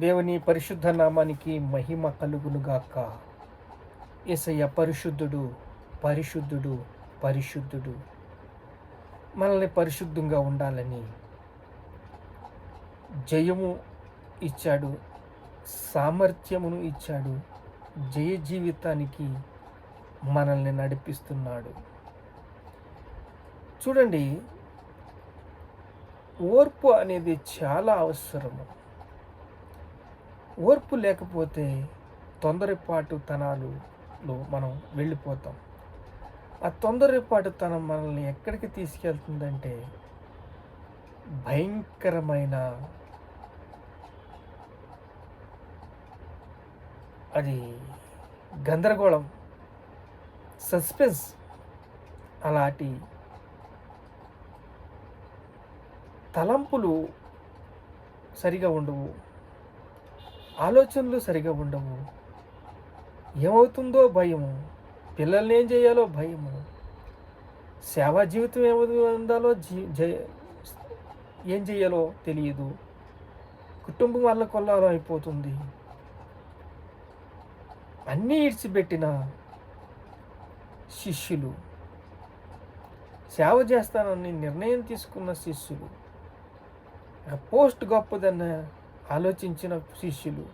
దేవుని పరిశుద్ధ నామానికి మహిమ కలుగునుగాక. యేసయ్య పరిశుద్ధుడు, పరిశుద్ధుడు, పరిశుద్ధుడు. మనల్ని పరిశుద్ధంగా ఉండాలని జయము ఇచ్చాడు, సామర్థ్యమును ఇచ్చాడు, జయ జీవితానికి మనల్ని నడిపిస్తున్నాడు. చూడండి, ఓర్పు అనేది చాలా అవసరము. ఓర్పు లేకపోతే తొందరపాటుతనాలలో మనం వెళ్ళిపోతాం. ఆ తొందరపాటుతనం మనల్ని ఎక్కడికి తీసుకెళ్తుందంటే భయంకరమైన అది గందరగోళం, సస్పెన్స్, అలాంటి తలంపులు సరిగా ఉండవు, ఆలోచనలు సరిగా ఉండవు. ఏమవుతుందో భయము, పిల్లల్ని ఏం చేయాలో భయము, సేవా జీవితం ఏముందాలో ఏం చేయాలో తెలియదు, కుటుంబం వల్ల కొల్లాలో అయిపోతుంది. అన్నీ ఇడిచిపెట్టిన శిష్యులు, సేవ చేస్తానని నిర్ణయం తీసుకున్న శిష్యులు, పోస్ట్ గొప్పదన్న ఆలోచించిన శిష్యులు,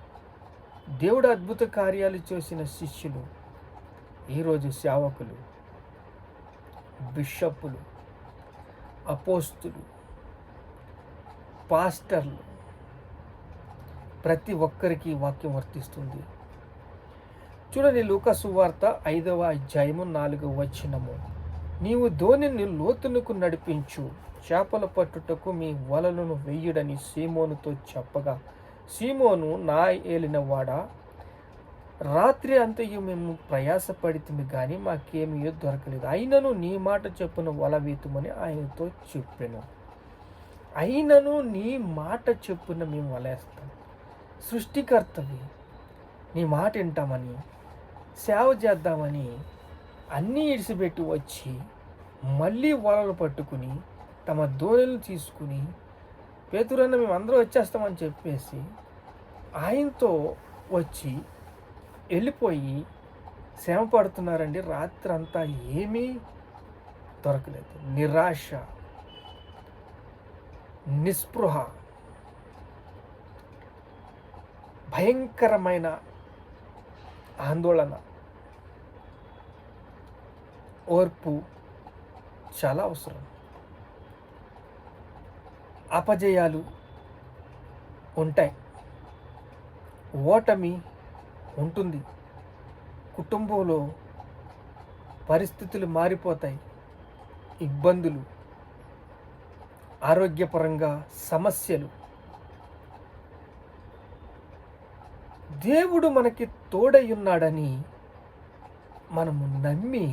దేవుడు అద్భుత కార్యాలు చేసిన శిష్యులు ఈరోజు సేవకులు, బిషప్పులు, అపోస్తులు, పాస్టర్లు, ప్రతి ఒక్కరికి వాక్యం వర్తిస్తుంది. చూడండి, లూకా సువార్త 5వ అధ్యాయము 4వ వచనము. నీవు ధోనిని లోతునకు నడిపించు, చేపల పట్టుటకు మీ వలలను వెయ్యుడని సీమోనుతో చెప్పగా, సీమోను, నా ఏలినవాడా, రాత్రి అంతయు మేము ప్రయాసపడితిమి కానీ మాకేమీ దొరకలేదు, అయినను నీ మాట చెప్పున వల వేతుమని ఆయనతో చెప్పాను. అయినను నీ మాట చెప్పున మేము వలేస్తాం. సృష్టికర్తవి, నీ మాట వింటామని, సేవ చేద్దామని అన్నీ ఇడిసిపెట్టి వచ్చి మళ్ళీ వలలు పట్టుకుని తమ దోణులను తీసుకుని, పేతురన్న మేము అందరూ వచ్చేస్తామని చెప్పేసి ఆయనతో వచ్చి వెళ్ళిపోయి శ్రమ పడుతున్నారండి. రాత్రి అంతా ఏమీ దొరకలేదు. నిరాశ, నిస్పృహ, భయంకరమైన ఆందోళన. ఓర్పు చాలా అవసరం. అపజయాలు ఉంటాయి, ఓటమి ఉంటుంది, కుటుంబంలో పరిస్థితులు మారిపోతాయి, ఇబ్బందులు, ఆరోగ్యపరంగా సమస్యలు. దేవుడు మనకి తోడై ఉన్నాడని మనము నమ్మి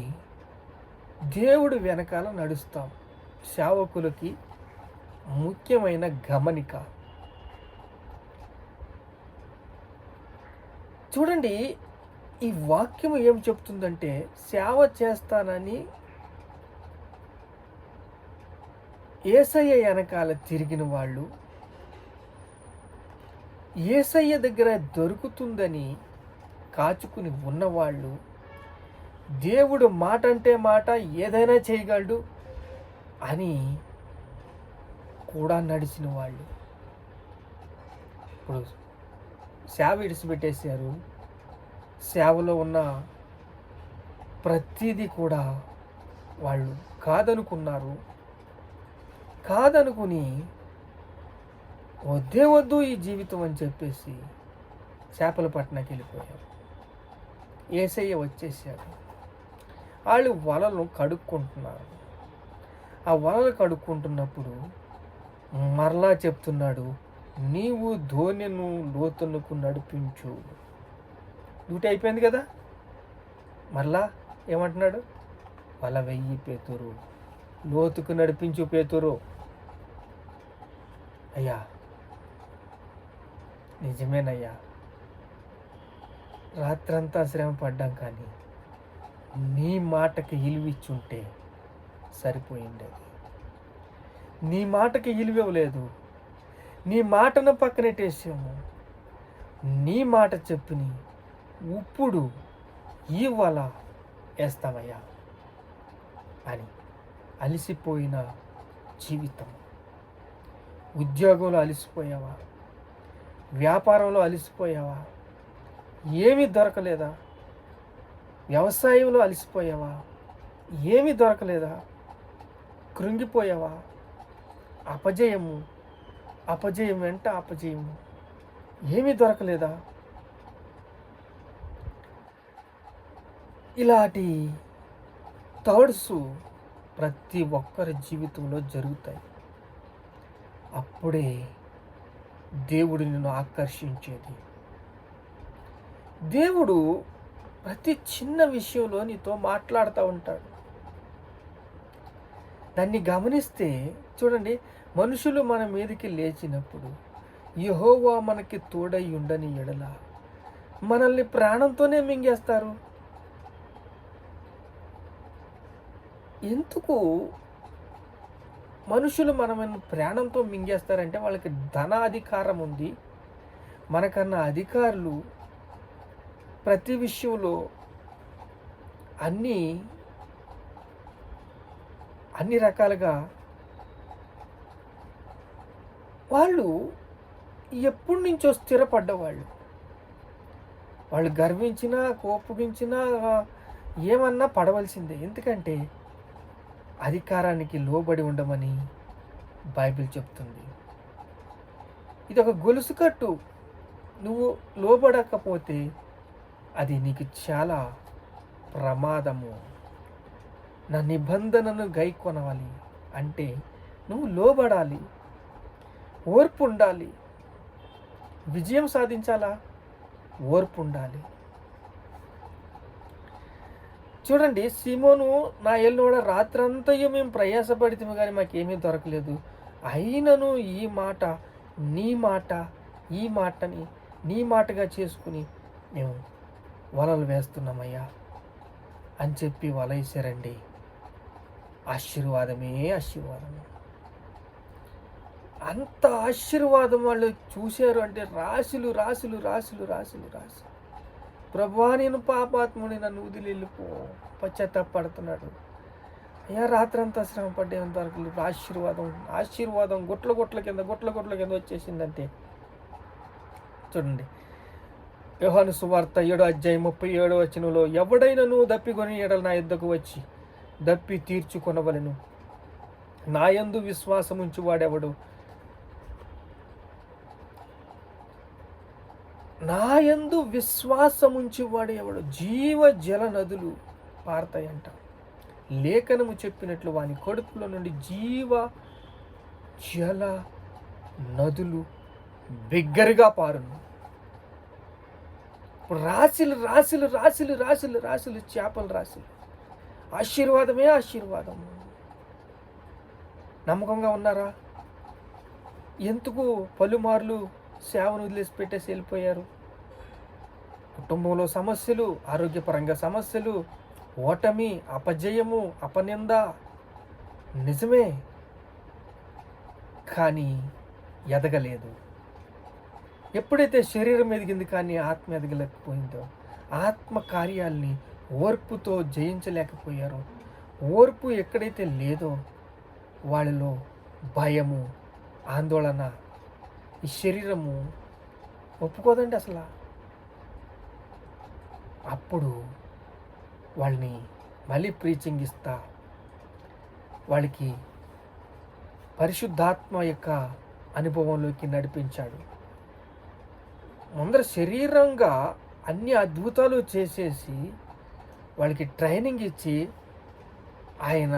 దేవుడు వెనకాల నడుస్తాం. సేవకులకి ముఖ్యమైన గమనిక. చూడండి, ఈ వాక్యం ఏం చెప్తుందంటే, సేవ చేస్తానని యేసయ్య వెనకాల తిరిగిన వాళ్ళు, యేసయ్య దగ్గర దొరుకుతుందని కాచుకుని ఉన్నవాళ్ళు, దేవుడు మాట అంటే మాట ఏదైనా చేయగలడు అని కూడా నడిచిన వాళ్ళు ఇప్పుడు సేవ విడిచిపెట్టేశారు. సేవలో ఉన్న ప్రతిదీ కూడా వాళ్ళు కాదనుకున్నారు. కాదనుకుని వద్దే వద్దు ఈ జీవితం అని చెప్పేసి చేపల పట్టణానికి వెళ్ళిపోయారు. యేసయ్య వచ్చేసారు. వాళ్ళు వలలు కడుక్కుంటున్నారు. ఆ వలలు కడుక్కుంటున్నప్పుడు మరలా చెప్తున్నాడు, నీవు ధోనిను లోతునకు నడిపించు. డ్యూటీ అయిపోయింది కదా, మరలా ఏమంటున్నాడు, వల వెయ్యి పేతురు, లోతుకు నడిపించు పేతురు. అయ్యా, నిజమేనయ్యా, రాత్రంతా శ్రమ పడ్డాం కానీ నీ మాటకి ఇలువిచ్చుంటే సరిపోయిండేది. నీ మాటకి ఇలువివ్వలేదు, నీ మాటను పక్కనెట్టేసాము. నీ మాట చెప్పుని ఇప్పుడు ఈ వల వేస్తామయ్యా అని. అలసిపోయిన జీవితం. ఉద్యోగంలో అలసిపోయావా? వ్యాపారంలో అలసిపోయావా? ఏమీ దొరకలేదా? వ్యవసాయంలో అలసిపోయావా? ఏమీ దొరకలేదా? కృంగిపోయావా? అపజయం వెంట అపజయము, ఏమీ దొరకలేదా? ఇలాంటి థాట్స్ ప్రతి ఒక్కరి జీవితంలో జరుగుతాయి. అప్పుడే దేవుడు నిన్ను ఆకర్షించేది. దేవుడు ప్రతి చిన్న విషయంలో నీతో మాట్లాడుతూ ఉంటాడు. దాన్ని గమనిస్తే చూడండి, మనుషులు మన మీదకి లేచినప్పుడు యెహోవా మనకి తోడై ఉండని ఎడల మనల్ని ప్రాణంతోనే మింగేస్తారు. ఎందుకు మనుషులు మనల్ని ప్రాణంతో మింగేస్తారంటే వాళ్ళకి ధనాధికారం ఉంది. మనకన్నా అధికారులు ప్రతి విషయంలో అన్ని రకాలుగా వాళ్ళు ఎప్పటి నుంచో స్థిరపడ్డవాళ్ళు. వాళ్ళు గర్వించినా కోపగించినా ఏమన్నా పడవలసిందే. ఎందుకంటే అధికారానికి లోబడి ఉండమని బైబిల్ చెప్తుంది. ఇది ఒక గొలుసు కట్టు. నువ్వు లోబడకపోతే అది నీకు చాలా ప్రమాదము. నా నిబంధనను గైకొనవాలి అంటే నువ్వు లోబడాలి, ఓర్పు ఉండాలి. విజయం సాధించాలా? ఓర్పు ఉండాలి. చూడండి, సీమోను నా ఏళ్ళోడ రాత్రంతయు మేము ప్రయాసపడితే కానీ మాకేమీ దొరకలేదు, అయినను ఈ మాటని నీ మాటగా చేసుకుని మేము వలలు వేస్తున్నామయ్యా అని చెప్పి వల వేసారండి. ఆశీర్వాదమే ఆశీర్వాదము. అంత ఆశీర్వాదం వాళ్ళు చూశారు అంటే రాశులు రాశులు రాశులు రాశులు రాశులు. ప్రభువా, నేను పాపాత్ముని, నన్ను వదిలి వెళ్ళిపో, పశ్చాత్తాపడుతున్నాడు. అయ్యా, రాత్రంతా శ్రమ పడ్డే దొరకలేదు. ఆశీర్వాదం గుట్ల కింద వచ్చేసిందంటే చూడండి, యోహాను సువార్త 7:37 ఎవడైనను దప్పికొని ఎడల నా యుద్ధకు వచ్చి దప్పి తీర్చుకొనవలెను. నా యందు విశ్వాసముంచి వాడెవడు జీవ జల నదులు పారతాయంట. లేఖనము చెప్పినట్లు వాని కడుపులో నుండి జీవ జల నదులు బిగ్గరగా పారును. రాశులు రాశులు రాశులు రాశులు రాశులు చేపలు రాశులు. ఆశీర్వాదమే ఆశీర్వాదము. నమ్మకంగా ఉన్నారా? ఎందుకు పలుమార్లు సేవను వదిలేసి పెట్టేసి వెళ్ళిపోయారు? కుటుంబంలో సమస్యలు, ఆరోగ్యపరంగా సమస్యలు, ఓటమి, అపజయము, అపనింద నిజమే, కానీ ఎదగలేదు. ఎప్పుడైతే శరీరం ఎదిగింది కానీ ఆత్మ ఎదగలేకపోయిందో, ఆత్మ కార్యాల్ని ఓర్పుతో జయించలేకపోయారో, ఓర్పు ఎక్కడైతే లేదో వాళ్ళలో భయము, ఆందోళన, ఈ శరీరము ఒప్పుకోదండి అసలు. అప్పుడు వాళ్ళని మళ్ళీ ప్రీచింగ్ ఇస్తా వాళ్ళకి పరిశుద్ధాత్మ యొక్క అనుభవంలోకి నడిపించాడు. ముందర శరీరంగా అన్ని అద్భుతాలు చేసేసి వాళ్ళకి ట్రైనింగ్ ఇచ్చి ఆయన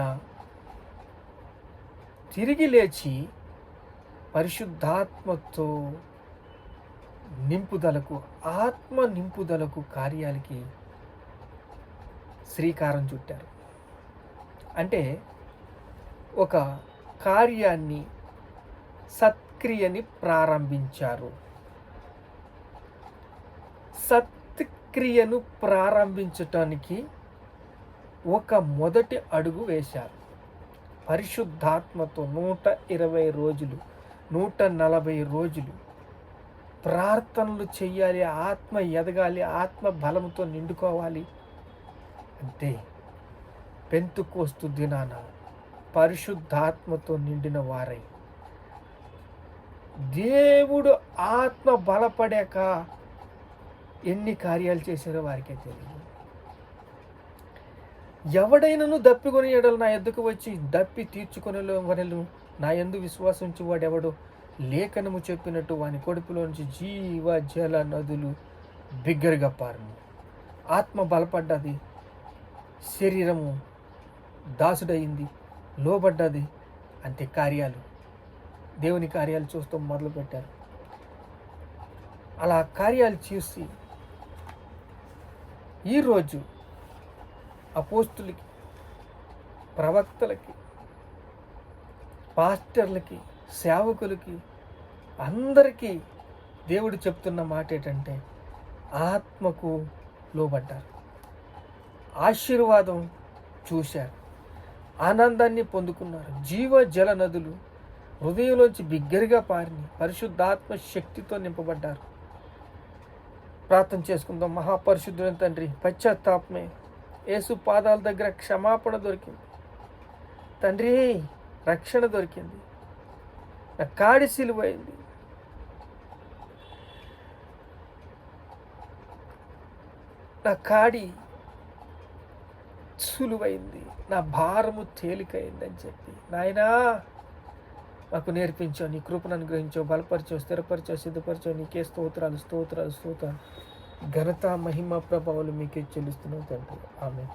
తిరిగి లేచి పరిశుద్ధాత్మతో నింపుదలకు, ఆత్మ నింపుదలకు కార్యాలకి శ్రీకారం చుట్టారు. అంటే ఒక కార్యాన్ని, సత్క్రియని ప్రారంభించారు. సత్క్రియను ప్రారంభించటానికి ఒక మొదటి అడుగు వేశారు. పరిశుద్ధాత్మతో 120 రోజులు 140 రోజులు ప్రార్థనలు చెయ్యాలి, ఆత్మ ఎదగాలి, ఆత్మ బలంతో నిండుకోవాలి. అంతే. పెంతుకోస్తు దినాన పరిశుద్ధాత్మతో నిండిన వారై దేవుడు ఆత్మ బలపడాక ఎన్ని కార్యాలు చేశారో వారికే తెలియదు. ఎవడైనను దప్పికొని ఎడలు నా ఎద్దుకు వచ్చి దప్పి తీర్చుకొనెను నా యందు విశ్వాసించు వాడెవడో లేఖనము చెప్పినట్టు వాని కడుపులోంచి జీవ జల నదులు బిగ్గరగా పారును. ఆత్మ బలపడ్డది, శరీరము దాసుడయింది, లోబడ్డది, అంతే. కార్యాలు, దేవుని కార్యాలు చూస్తూ మొదలుపెట్టారు. అలా కార్యాలు చూసి ఈరోజు అపోస్తులకి, ప్రవక్తలకి, పాస్టర్లకి, సేవకులకి అందరికీ దేవుడు చెప్తున్న మాట ఏంటంటే ఆత్మకు లోబడ్డారు, ఆశీర్వాదం చూశారు, ఆనందాన్ని పొందుకున్నారు. జీవ జల నదులు హృదయంలోంచి బిగ్గరగా పారిని పరిశుద్ధాత్మ శక్తితో నింపబడ్డారు. ప్రార్థన చేసుకుందాం. మహాపరిశుద్ధుడైన తండ్రి, పశ్చాత్తాపమే యేసు పాదాల దగ్గర క్షమాపణ దొరికింది తండ్రి, రక్షణ దొరికింది, నా కాడి సిలువైంది, నా కాడి సులువైంది, నా భారము తేలికైందని చెప్పి నాయనా మాకు నేర్పించావు. నీ కృపను అనుగ్రహించావు, బలపరిచావు, స్థిరపరిచావు, సిద్ధపరిచావు. నీకే స్తోత్రాలు స్తోత్రాలు స్తోత్రాలు. ఘనత, మహిమ, ప్రభావాలు మీకే చెల్లిస్తున్నావు తండ్రి. ఆమేన్.